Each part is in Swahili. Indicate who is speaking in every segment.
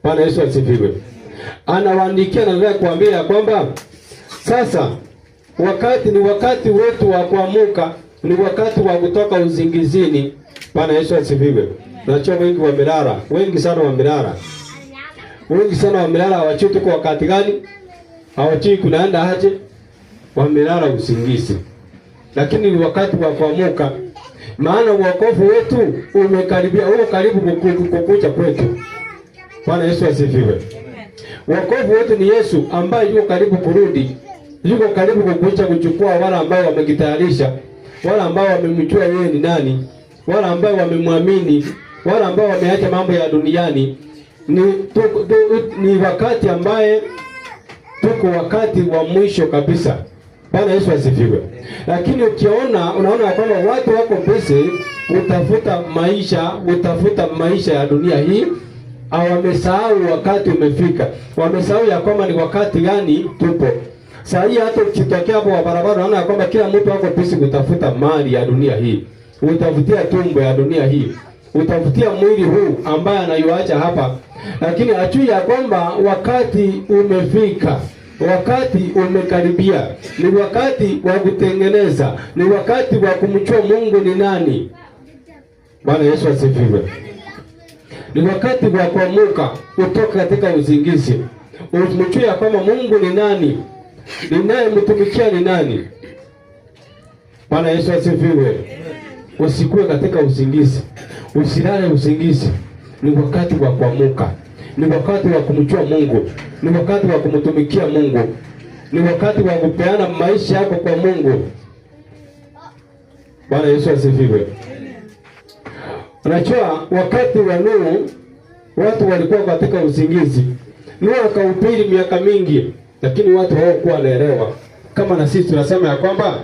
Speaker 1: Bwana Yesu asifiwe. Anawaandikia na nataka kuambia kwamba sasa ni wakati wetu wa kuamuka, ni wakati wa kutoka uzingizini. Bwana Yesu asifiwe. Najua wengi wamelala, wengi sana wamelala. Wengi sana wamelala, hawajui tuko wakati gani, hawajui kunaenda aje, wamelala usingizi. Lakini ni wakati wa kuamuka, maana wokovu wetu umekaribia, uko karibu kukuja kwetu. Bwana Yesu asifiwe. Wokovu wetu ni Yesu ambaye yuko karibu kurudi. Yuko karibu kukuja kuchukua wale ambao wamejitayarisha, wale ambao wamemjua yeye ni nani, wale ambao wamemwamini, wale ambao wameacha mambo ya duniani. Ni wakati ambaye tuko wakati wa mwisho kabisa. Bwana Yesu asifiwe. Lakini unaona kwamba watu wako busy utafuta maisha ya dunia hii, au wamesahau wakati umefika. Wamesahau ya kwamba ni wakati gani tupo. Sasa hii hata ukitokea hapo kwa barabara unaona kwamba kila mtu wako busy kutafuta mali ya dunia hii. Utafutia tumbo ya dunia hii. Utafutia mwili huu ambaye anaiacha hapa. Lakini ajui ya kwamba wakati umefika. Wakati umekaribia. Ni wakati wa kutengeneza. Ni wakati wa kumjua Mungu ni nani. Bwana Yesu asifiwe. Ni wakati wa kuamuka kutoka katika usingizi. Umjue ya kwamba Mungu ni nani. Ninayemtumikia ni nani. Bwana Yesu asifiwe. Usikue katika usingizi. Usilale usingizi. Ni wakati wa kuamuka. Ni wakati wa kumjua Mungu. Ni wakati wa kumtumikia Mungu. Ni wakati wa kupeana maisha yako kwa Mungu. Bwana Yesu asifiwe. Unajua wakati wa Nuhu watu walikuwa katika usingizi. Nuhu akahubiri miaka mingi, lakini watu hawakuwa wanaelewa. Kama na sisi tunasema ya kwamba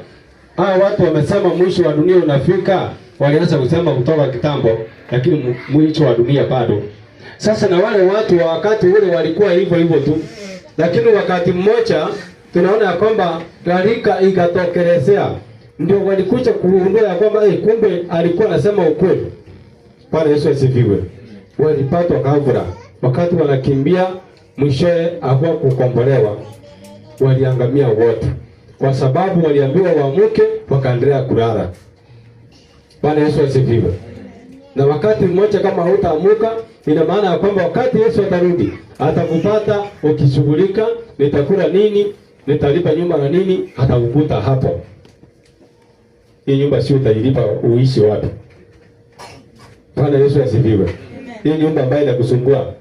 Speaker 1: watu wamesema mwisho wa dunia unafika, walianza kusema kutoka kitambo, lakini mwisho wa dunia bado. Sasa na wale watu wa wakati ule walikuwa hivyo hivyo tu. Lakini wakati mmoja tunaona ya kwamba gharika ikatokelezea. Ndio walikuja kugundua ya kwamba kumbe alikuwa anasema ukweli. Bwana Yesu asifiwe. Walipatwa kavura. Wakati wanakimbia mwishowe hakuwa kukombolewa. Waliangamia wote. Kwa sababu waliambiwa waamuke, wakaendelea kulala. Bwana Yesu asifiwe. Na wakati mmoja kama hutaamuka, ina maana ya kwamba wakati Yesu atarudi, atakupata ukishughulika, nitakula nini, nitalipa nyumba na nini, atakukuta hapo. Hii nyumba sio utailipa uishi wapi. Bwana Yesu asifiwe. Hii nyumba ambayo inakusumbua,